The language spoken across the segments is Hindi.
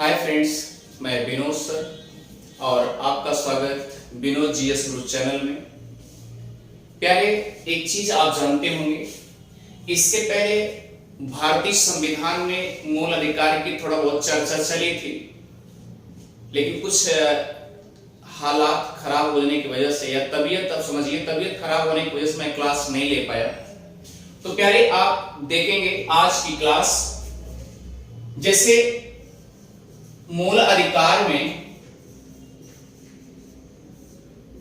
हाय फ्रेंड्स, मैं विनोद सर और आपका स्वागत विनोद जीएस गुरु चैनल में। प्यारे, एक चीज आप जानते होंगे, इसके पहले भारतीय संविधान में मूल अधिकार की थोड़ा बहुत चर्चा चली थी, लेकिन कुछ हालात खराब होने की वजह से या तबीयत, अब समझिए तबीयत खराब होने की वजह से मैं क्लास नहीं ले पाया। तो प्यारे, आप देखेंगे आज की क्लास, जैसे मूल अधिकार में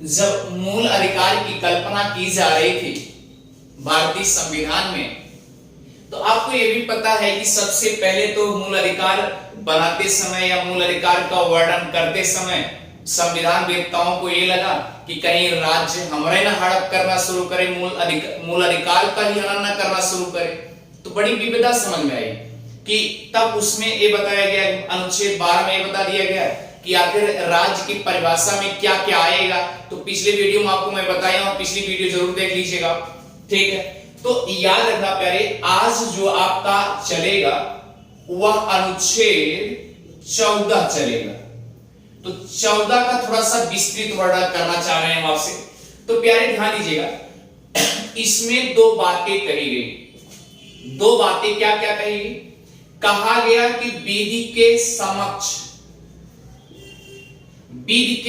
जब मूल अधिकार की कल्पना की जा रही थी भारतीय संविधान में, तो आपको यह भी पता है कि सबसे पहले तो मूल अधिकार बनाते समय या मूल अधिकार का वर्णन करते समय संविधान वेत्ताओं को यह लगा कि कहीं राज्य हमारे ना हड़प करना शुरू करे, मूल अधिकार का ही हनन करना शुरू करे। तो बड़ी विविधता समझ में आई कि तब उसमें ये बताया गया, अनुच्छेद 12 में ये बता दिया गया कि आखिर राज्य की परिभाषा में क्या क्या आएगा। तो पिछले वीडियो में आपको मैं बताया हूं, पिछली वीडियो जरूर देख लीजिएगा, ठीक है। तो याद रखना प्यारे, आज जो आपका चलेगा वह अनुच्छेद 14 चलेगा। तो 14 का थोड़ा सा विस्तृत वर्णन करना चाह रहे हैं आपसे। तो प्यारे ध्यान दीजिएगा, इसमें दो बातें कही गई। दो बातें क्या क्या कही गई? कहा गया कि विधि के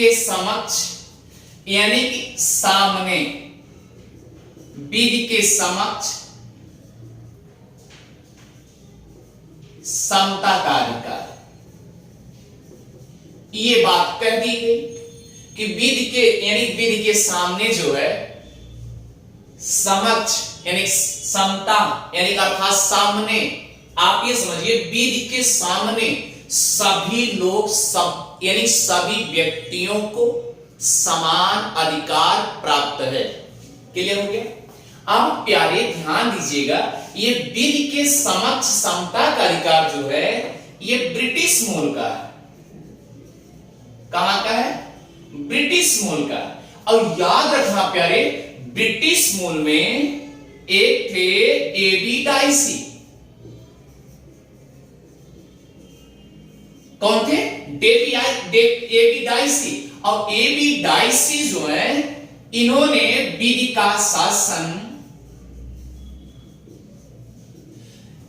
समक्ष यानी कि सामने, विधि के समक्ष समता का अधिकार। ये बात कह दी गई कि विधि के यानी विधि के सामने जो है समक्ष यानी समता यानी अर्थात सामने, आप ये समझिए विधि के सामने सभी लोग, सब यानी सभी व्यक्तियों को समान अधिकार प्राप्त है। क्लियर हो गया? अब प्यारे ध्यान दीजिएगा, ये विधि के समक्ष समता का अधिकार जो है ये ब्रिटिश मूल का है। कहां का है? ब्रिटिश मूल का। और याद रखना प्यारे, ब्रिटिश मूल में एक थे एबी डाइसी। कौन थे? A V Dicey. और एबी डाइसी जो है, इन्होंने विधि का शासन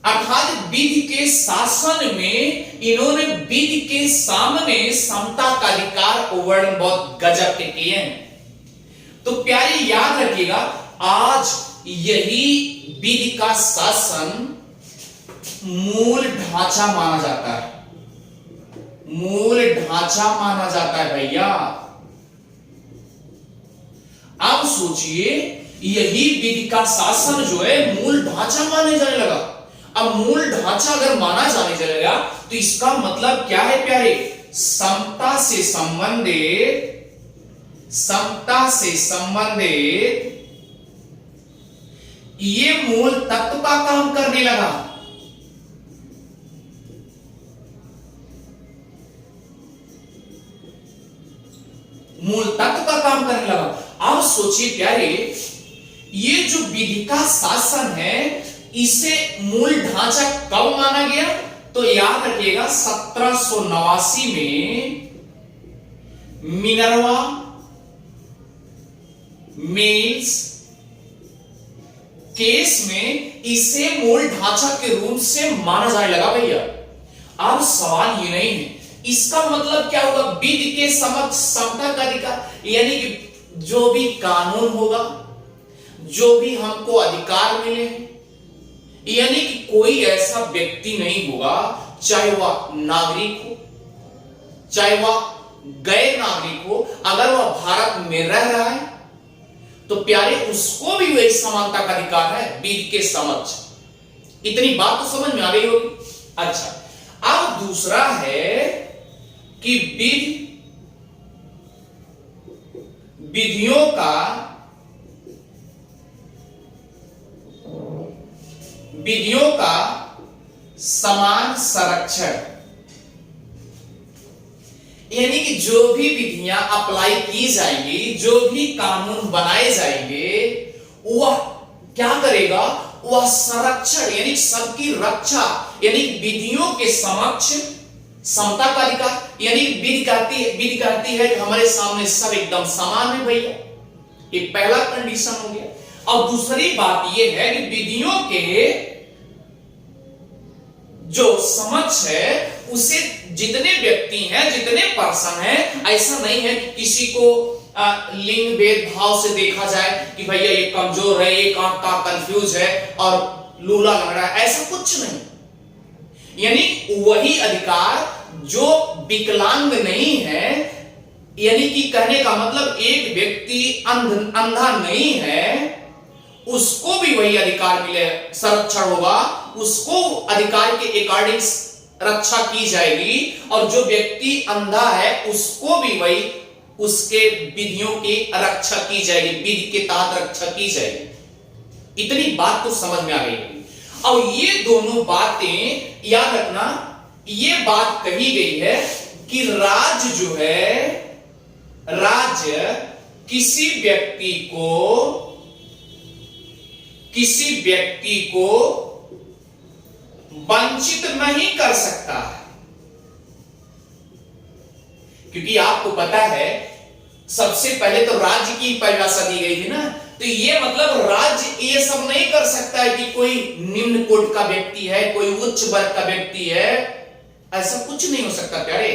अर्थात विधि के शासन में इन्होंने विधि के सामने समता का अधिकार को वर्णन बहुत गजब के किए हैं। तो प्यारे याद रखिएगा, आज यही विधि का शासन मूल ढांचा माना जाता है। मूल ढांचा माना जाता है भैया। अब सोचिए, यही विधि का शासन जो है मूल ढांचा माने जाने लगा। अब मूल ढांचा अगर माना जाने चलेगा तो इसका मतलब क्या है प्यारे? समता से संबंधित ये मूल तत्व का काम करने लगा। मूल तत्व का काम करने लगा। अब सोचिए प्यारे, ये जो विधि का शासन है इसे मूल ढांचा कब माना गया? तो याद रखिएगा, 1789 में मिनर्वा मिल्स केस में इसे मूल ढांचा के रूप से माना जाने लगा भैया। अब सवाल ये नहीं है, इसका मतलब क्या होगा? विधि के समक्ष समता का अधिकार, यानी कि जो भी कानून होगा, जो भी हमको अधिकार मिले, यानी कि कोई ऐसा व्यक्ति नहीं होगा, चाहे वह नागरिक हो चाहे वह गैर नागरिक हो, अगर वह भारत में रह रहा है तो प्यारे उसको भी वही समानता का अधिकार है विधि के समक्ष। इतनी बात तो समझ में आ गई होगी। अच्छा, अब दूसरा है कि विधियों का समान संरक्षण, यानी कि जो भी विधियां अप्लाई की जाएंगी, जो भी कानून बनाए जाएंगे, वह क्या करेगा? वह संरक्षण यानी सबकी रक्षा, यानी विधियों के समक्ष समता का अधिकार, यानी विधि कहती है कि हमारे सामने सब एकदम समान है भैया, ये पहला कंडीशन हो गया। और दूसरी बात ये है कि विधियों के जो समझ है उसे जितने व्यक्ति हैं, जितने पर्सन हैं, ऐसा नहीं है कि किसी को लिंग भेदभाव से देखा जाए कि भैया ये कमजोर है, ये का कंफ्यूज है और लूला लंगड़ा है, ऐसा कुछ नहीं। यानी वही अधिकार जो विकलांग नहीं है, यानी कि कहने का मतलब एक व्यक्ति अंधा नहीं है, उसको भी वही अधिकार मिले, संरक्षण होगा, उसको अधिकार के अकॉर्डिंग रक्षा की जाएगी। और जो व्यक्ति अंधा है उसको भी वही उसके विधियों की रक्षा की जाएगी, विधि के तहत रक्षा की जाएगी। इतनी बात तो समझ में आ गई। और ये दोनों बातें याद रखना, ये बात कही गई है कि राज्य जो है, राज्य किसी व्यक्ति को वंचित नहीं कर सकता है। क्योंकि आपको पता है सबसे पहले तो राज्य की परिभाषा दी गई थी ना, तो ये मतलब राज्य ये सब नहीं कर सकता है कि कोई निम्न कोटि का व्यक्ति है, कोई उच्च वर्ग का व्यक्ति है, ऐसा कुछ नहीं हो सकता प्यारे।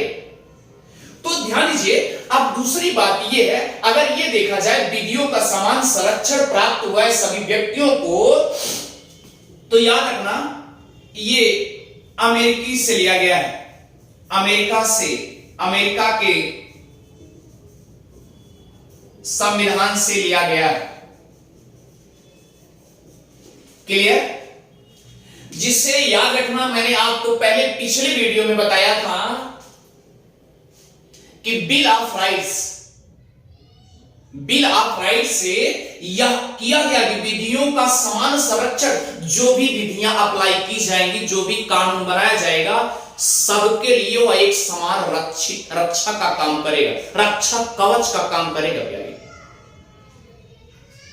तो ध्यान दीजिए। अब दूसरी बात यह है, अगर ये देखा जाए विधियों का समान संरक्षण प्राप्त हुआ है सभी व्यक्तियों को, तो याद रखना ये अमेरिकी से लिया गया है, अमेरिका के संविधान से लिया गया है। क्लियर? जिससे याद रखना, मैंने आपको पहले पिछले वीडियो में बताया था कि बिल ऑफ राइट्स से यह किया गया कि विधियों का समान संरक्षण, जो भी विधियां अप्लाई की जाएंगी, जो भी कानून बनाया जाएगा, सबके लिए वह एक समान रक्षा का काम करेगा, रक्षा कवच का काम करेगा प्यारे।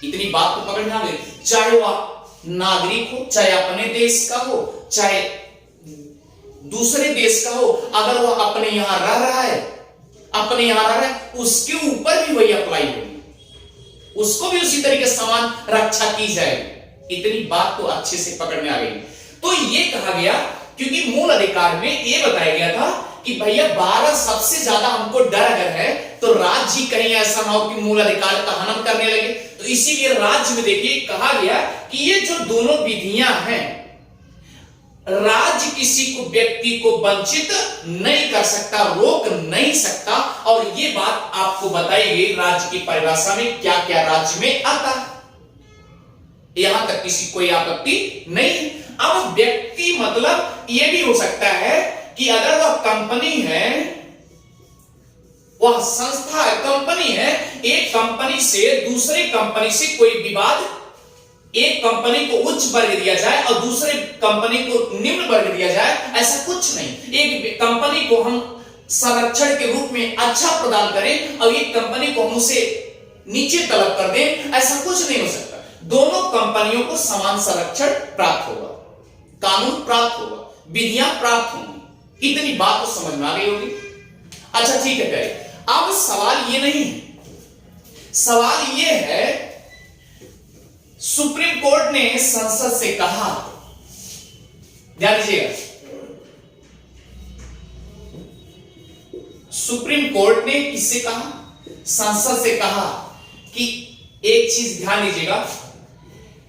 इतनी बात तो पकड़ में आ गई। चाहे वह नागरिक हो, चाहे अपने देश का हो, चाहे दूसरे देश का हो, अगर वह अपने यहां रह रहा है, उसके ऊपर भी वही अप्लाई होगी, उसको भी उसी तरीके समान रक्षा की जाएगी। इतनी बात तो अच्छे से पकड़ में आ गई। तो ये कहा गया क्योंकि मूल अधिकार में ये बताया गया था कि भैया 12 सबसे ज्यादा हमको डर अगर है तो राज्य ही कहीं ऐसा ना हो कि मूल अधिकार का हनन करने लगे। तो इसीलिए राज्य में देखिए कहा गया कि ये जो दोनों विधियां हैं, राज्य किसी को व्यक्ति को वंचित नहीं कर सकता, रोक नहीं सकता। और ये बात आपको बताई गई राज्य की परिभाषा में क्या क्या राज्य में आता है, यहां तक किसी कोई आपत्ति नहीं। अब व्यक्ति मतलब यह भी हो सकता है कि अगर वह कंपनी है, वह संस्था है, कंपनी है, एक कंपनी से दूसरे कंपनी से कोई विवाद, एक कंपनी को उच्च वर्ग दिया जाए और दूसरे कंपनी को निम्न वर्ग दिया जाए, ऐसा कुछ नहीं। एक कंपनी को हम संरक्षण के रूप में अच्छा प्रदान करें और एक कंपनी को हम उसे नीचे तलब कर दें, ऐसा कुछ नहीं हो सकता। दोनों कंपनियों को समान संरक्षण प्राप्त होगा, कानून प्राप्त होगा, विधियां प्राप्त होंगी। इतनी बात तो समझ में आ गई होगी। अच्छा ठीक है प्यारे, अब सवाल ये नहीं है, सवाल ये है सुप्रीम कोर्ट ने संसद से कहा, ध्यान दीजिएगा, सुप्रीम कोर्ट ने किससे कहा? संसद से कहा कि एक चीज ध्यान दीजिएगा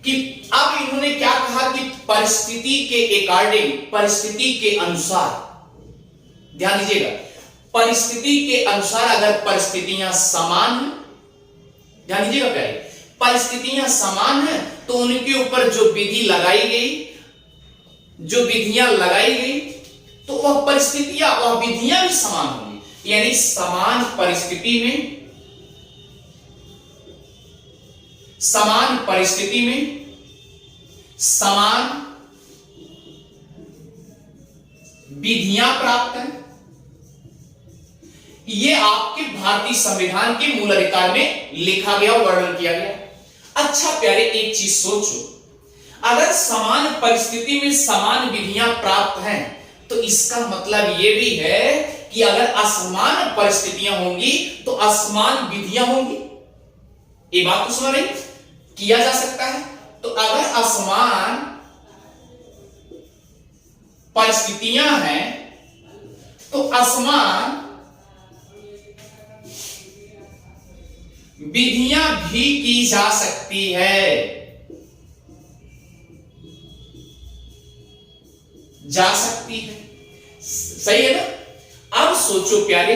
कि अब इन्होंने क्या कहा कि परिस्थिति के अकॉर्डिंग, परिस्थिति के अनुसार, ध्यान दीजिएगा, परिस्थिति के अनुसार अगर परिस्थितियां समान हैं, ध्यान दीजिएगा प्यारे, परिस्थितियां समान हैं तो उनके ऊपर जो विधि लगाई गई, जो विधियां लगाई गई, तो वह परिस्थितियां, वह विधियां भी समान होंगी। यानी समान परिस्थिति में, समान परिस्थिति में समान विधियां प्राप्त हैं। यह आपके भारतीय संविधान के मूल अधिकार में लिखा गया, वर्णन किया गया। अच्छा प्यारे, एक चीज सोचो, अगर समान परिस्थिति में समान विधियां प्राप्त हैं तो इसका मतलब ये भी है कि अगर असमान परिस्थितियां होंगी तो असमान विधियां होंगी। ये बात तो समझ रही, किया जा सकता है। तो अगर असमान परिस्थितियां हैं तो असमान विधियां भी की जा सकती है, जा सकती है। सही है ना। अब सोचो प्यारे,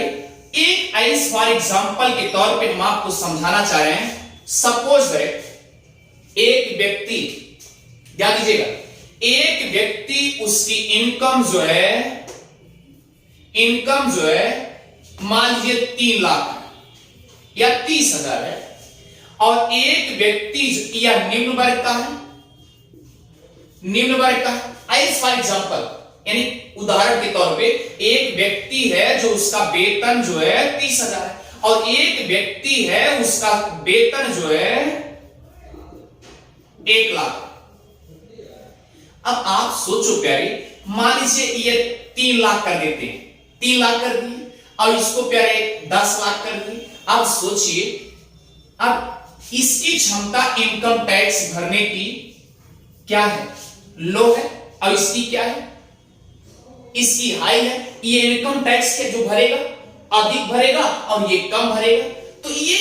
एक ऐस फॉर एग्जाम्पल के तौर पे हम आपको समझाना चाह रहे हैं। सपोज दैट एक व्यक्ति, ध्यान दीजिएगा, एक व्यक्ति उसकी इनकम जो है मान लीजिए 3 लाख या 30,000 है, और एक व्यक्ति या निम्न वर्ग का है, एज फॉर एग्जाम्पल, यानी उदाहरण के तौर पे एक व्यक्ति है जो उसका वेतन जो है 30,000 है, और एक व्यक्ति है उसका वेतन जो है 1 लाख। अब आप सोचो प्यारे, मान लीजिए ये 3 लाख कर देते हैं, 3 लाख कर दिए, और इसको प्यारे 10 लाख कर दिए। अब सोचिए, अब इसकी क्षमता इनकम टैक्स भरने की क्या है, लो है, और इसकी क्या है, इसकी हाई है। ये इनकम टैक्स के जो भरेगा अधिक भरेगा और ये कम भरेगा। तो ये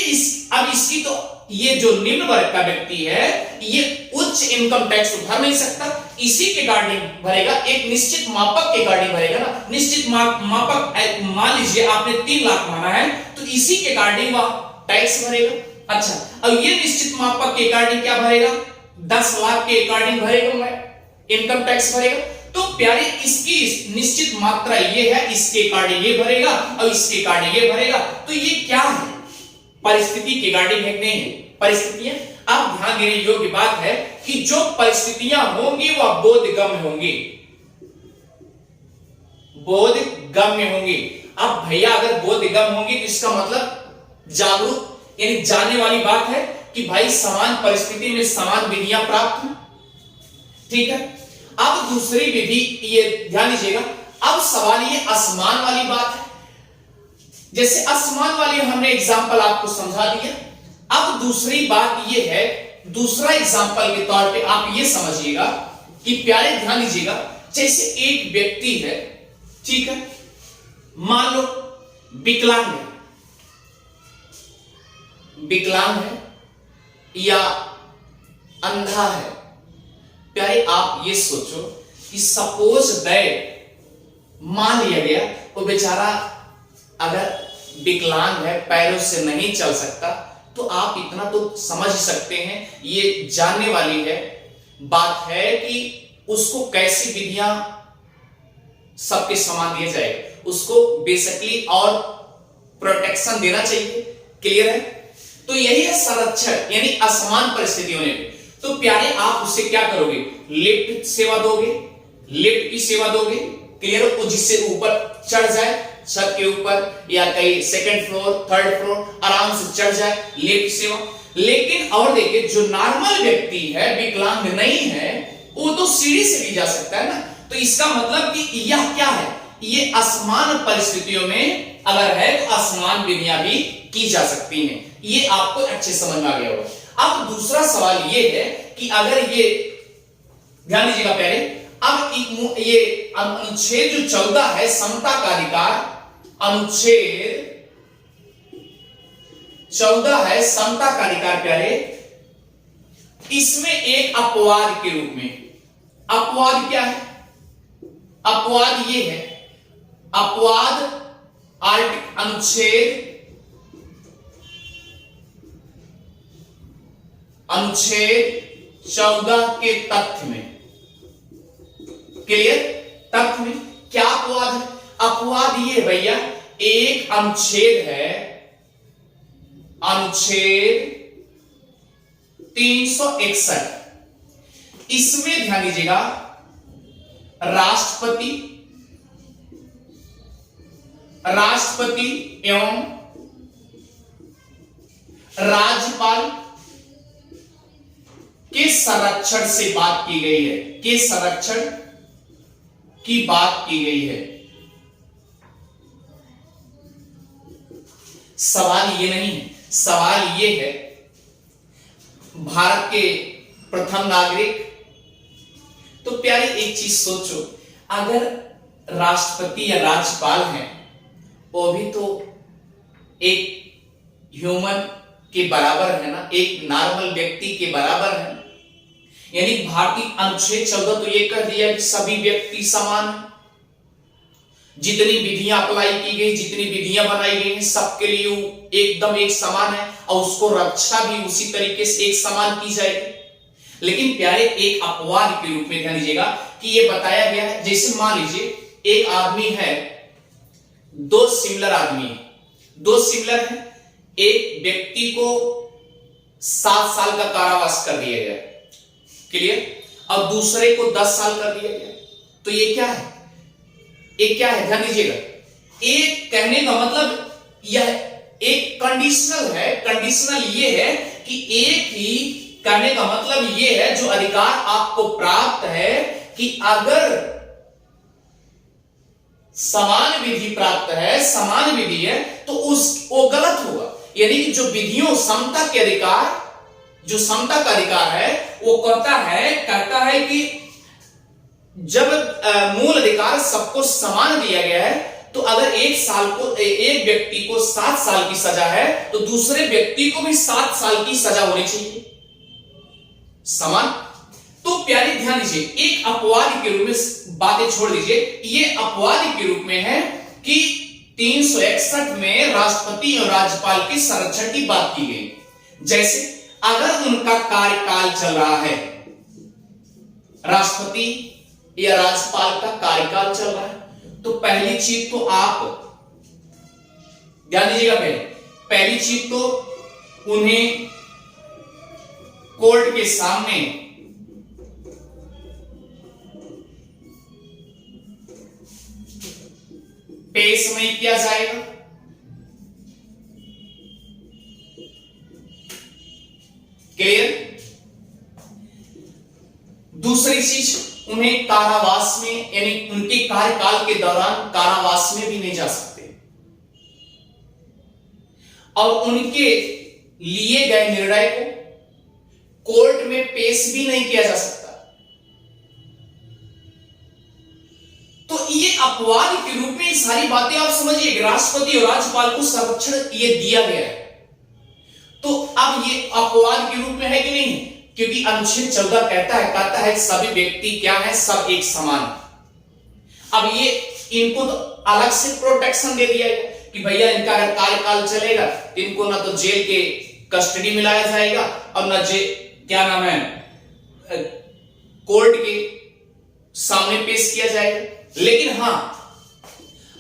अब इसकी तो ये जो निम्न वर्ग का व्यक्ति है ये उच्च इनकम टैक्स तो भर नहीं सकता, इसी के अकॉर्डिंग भरेगा, एक निश्चित मापक के अकॉर्डिंग भरेगा ना। निश्चित मापक, मान लीजिए आपने 3 लाख माना है तो इसी के अकॉर्डिंग वह टैक्स भरेगा। अच्छा, अब ये निश्चित मापक के अकॉर्डिंग क्या भरेगा, 10 लाख के अकॉर्डिंग भरेगा, इनकम टैक्स भरेगा। तो प्यारे इसकी निश्चित मात्रा ये है, इसके अकॉर्डिंग ये भरेगा और इसके अकॉर्डिंग ये भरेगा। तो ये क्या है, परिस्थिति के अकॉर्डिंग है कि नहीं है परिस्थितियां। अब ध्यान देने योग्य बात है कि जो परिस्थितियां होंगी वह बोधगम्य होंगी, बोधगम्य होंगी। अब भैया अगर बोधगम्य होंगी तो इसका मतलब जागरूक, यानी जानने वाली बात है कि भाई समान परिस्थिति में समान विधियां प्राप्त हैं। ठीक है। अब दूसरी विधि, ये ध्यान दीजिएगा, अब सवाल ये असमान वाली बात है। जैसे असमान वाली हमने एग्जांपल आपको समझा दिया। अब दूसरी बात ये है, दूसरा एग्जांपल के तौर पे आप ये समझिएगा कि प्यारे ध्यान दीजिएगा, जैसे एक व्यक्ति है, ठीक है, मान लो विकलांग है, या अंधा है। प्यारे आप ये सोचो कि सपोज दैट मान लिया गया वो बेचारा अगर विकलांग है, पैरों से नहीं चल सकता, तो आप इतना तो समझ सकते हैं, ये जानने वाली है बात है कि उसको कैसी विधियां सबके समान दिया जाएगा, उसको बेसिकली और प्रोटेक्शन देना चाहिए। क्लियर है। तो यही है संरक्षण, यानी असमान परिस्थितियों में। तो प्यारे आप उससे क्या करोगे, लिफ्ट सेवा दोगे, लिफ्ट की सेवा दोगे। क्लियर हो, जिससे ऊपर चढ़ जाए, छत के ऊपर या कहीं सेकंड फ्लोर, थर्ड फ्लोर आराम से चढ़ जाए, लिफ्ट सेवा। लेकिन और देखिए, जो नॉर्मल व्यक्ति है, विकलांग नहीं है, वो तो सीढ़ी से भी जा सकता है ना। तो इसका मतलब कि यह क्या है, ये असमान परिस्थितियों में अगर है तो असमान विधियां भी की जा सकती हैं। ये आपको अच्छे समझ में आ गया होगा। अब दूसरा सवाल ये है कि अगर ये, ध्यान दीजिएगा पहले, अब ये अनुच्छेद जो 14 है समता का अधिकार, अनुच्छेद 14 है समता का अधिकार प्यारे, इसमें एक अपवाद के रूप में, अपवाद क्या है, अपवाद ये है, अपवाद अनुच्छेद 14 के तथ्य में। क्लियर। तथ्य में क्या अपवाद है, अपवाद ये भैया एक अनुच्छेद है, अनुच्छेद 361, इसमें ध्यान दीजिएगा राष्ट्रपति एवं राज्यपाल के संरक्षण से बात की गई है, के संरक्षण की बात की गई है। सवाल ये नहीं है, सवाल ये है भारत के प्रथम नागरिक। तो प्यारी एक चीज सोचो, अगर राष्ट्रपति या राज्यपाल हैं, वो भी तो एक ह्यूमन के बराबर है ना, एक नॉर्मल व्यक्ति के बराबर है। यानी भारतीय अनुच्छेद 14 तो ये कह दिया कि सभी व्यक्ति समान हैं। जितनी विधियां अप्लाई की गई, जितनी विधियां बनाई गई हैं, सबके लिए वो एकदम एक समान है और उसको रक्षा भी उसी तरीके से एक समान की जाएगी। लेकिन प्यारे एक अपवाद के रूप में ध्यान दीजिएगा कि ये बताया गया है, जैसे मान लीजिए एक आदमी है, दो सिमिलर आदमी है, दो सिमिलर है, एक व्यक्ति को 7 साल का कारावास कर दिया गया, क्लियर, और दूसरे को 10 साल कर दिया गया। तो ये क्या है, एक क्या है, ध्यान दीजिएगा, एक कहने का मतलब यह एक कंडीशनल है। कंडीशनल ये है कि एक ही, कहने का मतलब ये है जो अधिकार आपको प्राप्त है कि अगर समान विधि प्राप्त है, समान विधि है, तो वो गलत होगा। यानी कि जो विधियों समता के अधिकार, जो समता का अधिकार है, वो कहता है कि जब मूल अधिकार सबको समान दिया गया है, तो अगर एक व्यक्ति को 7 साल की सजा है, तो दूसरे व्यक्ति को भी 7 साल की सजा होनी चाहिए, समान। तो प्यारे ध्यान दीजिए, एक अपवाद के रूप में बातें छोड़ दीजिए, ये अपवाद के रूप में है कि 361 में राष्ट्रपति और राज्यपाल के संरक्षण की बात की गई। जैसे अगर उनका कार्यकाल चल रहा है, राष्ट्रपति या राज्यपाल का कार्यकाल चल रहा है, तो पहली चीज तो आप ध्यान दीजिएगा, पहली चीज तो उन्हें कोर्ट के सामने पेश नहीं किया जाएगा, क्लियर। दूसरी चीज, उन्हें कारावास में, यानी उनके कार्यकाल के दौरान कारावास में भी नहीं जा सकते, और उनके लिए गए निर्णय को कोर्ट में पेश भी नहीं किया जा सकता। तो ये अपवाद के रूप में सारी बातें आप समझिए, राष्ट्रपति और राज्यपाल को संरक्षण ये दिया गया है। तो अब ये अपवाद के रूप में है कि नहीं, क्योंकि अनुच्छेद 14 कहता है सभी व्यक्ति क्या है, सब एक समान। अब ये इनको तो अलग से प्रोटेक्शन दे दिया है कि भैया इनका अगर कार्यकाल चलेगा तो इनको ना तो जेल के कस्टडी में लाया जाएगा और ना क्या नाम है, कोर्ट के सामने पेश किया जाएगा। लेकिन हां,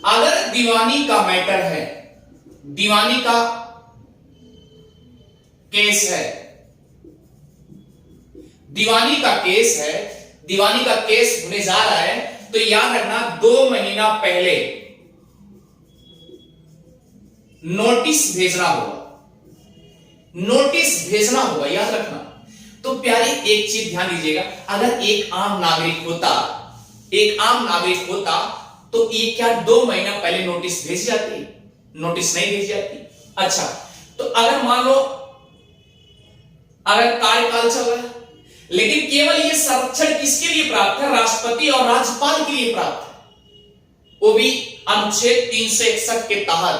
अगर दीवानी का मैटर है, दीवानी का केस है, दीवानी का केस है, दीवानी का केस होने जा रहा है, तो याद रखना 2 महीना पहले नोटिस भेजना होगा, नोटिस भेजना होगा, याद रखना। तो प्यारे एक चीज ध्यान दीजिएगा, अगर एक आम नागरिक होता तो ये क्या 2 महीना पहले नोटिस भेज जाती? नोटिस नहीं भेज जाती। अच्छा, तो अगर मान लो अगर कार्यकाल चल रहा है, लेकिन केवल ये संरक्षण किसके लिए प्राप्त है? राष्ट्रपति और राज्यपाल के लिए प्राप्त है, वो भी अनुच्छेद 361 के तहत।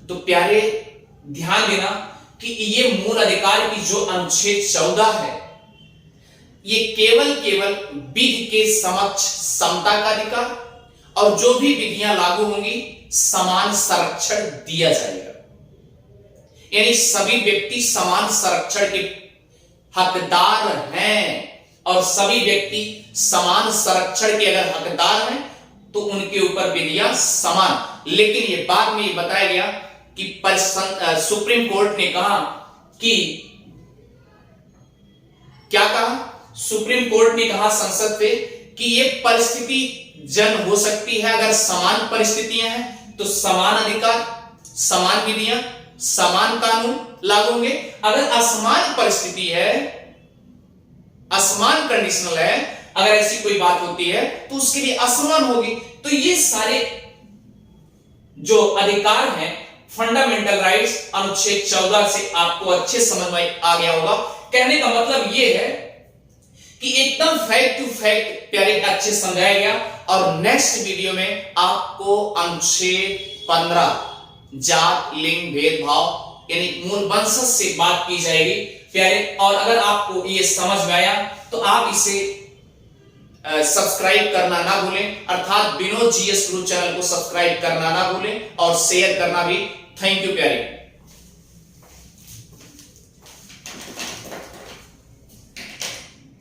तो प्यारे ध्यान देना कि ये मूल अधिकार की जो अनुच्छेद 14 है, ये केवल विधि के समक्ष समता का अधिकार और जो भी विधियां लागू होंगी समान संरक्षण दिया जाएगा। यानी सभी व्यक्ति समान संरक्षण के हकदार हैं, और सभी व्यक्ति समान संरक्षण के अगर हकदार हैं तो उनके ऊपर विधियां समान। लेकिन ये बाद में ये बताया गया कि सुप्रीम कोर्ट ने कहा कि क्या कहा? सुप्रीम कोर्ट ने कहा संसद पे कि ये परिस्थिति जन हो सकती है, अगर समान परिस्थितियां हैं तो समान अधिकार, समान विधियां, समान कानून लागू होंगे। अगर असमान परिस्थिति है, असमान कंडीशनल है, अगर ऐसी कोई बात होती है तो उसके लिए असमान होगी। तो ये सारे जो अधिकार हैं फंडामेंटल राइट्स अनुच्छेद 14 से आपको अच्छे समझ में आ गया होगा। कहने का मतलब ये है कि एकदम फैक्ट टू फैक्ट प्यारे अच्छे समझाया गया। और नेक्स्ट वीडियो में आपको अनुच्छेद 15 जात लिंग भेदभाव यानी मूल वंशज से बात की जाएगी प्यारे। और अगर आपको ये समझ में आया तो आप इसे सब्सक्राइब करना ना भूलें, अर्थात विनोद जीएस गुरु चैनल को सब्सक्राइब करना ना भूलें और शेयर करना भी। थैंक यू प्यारे।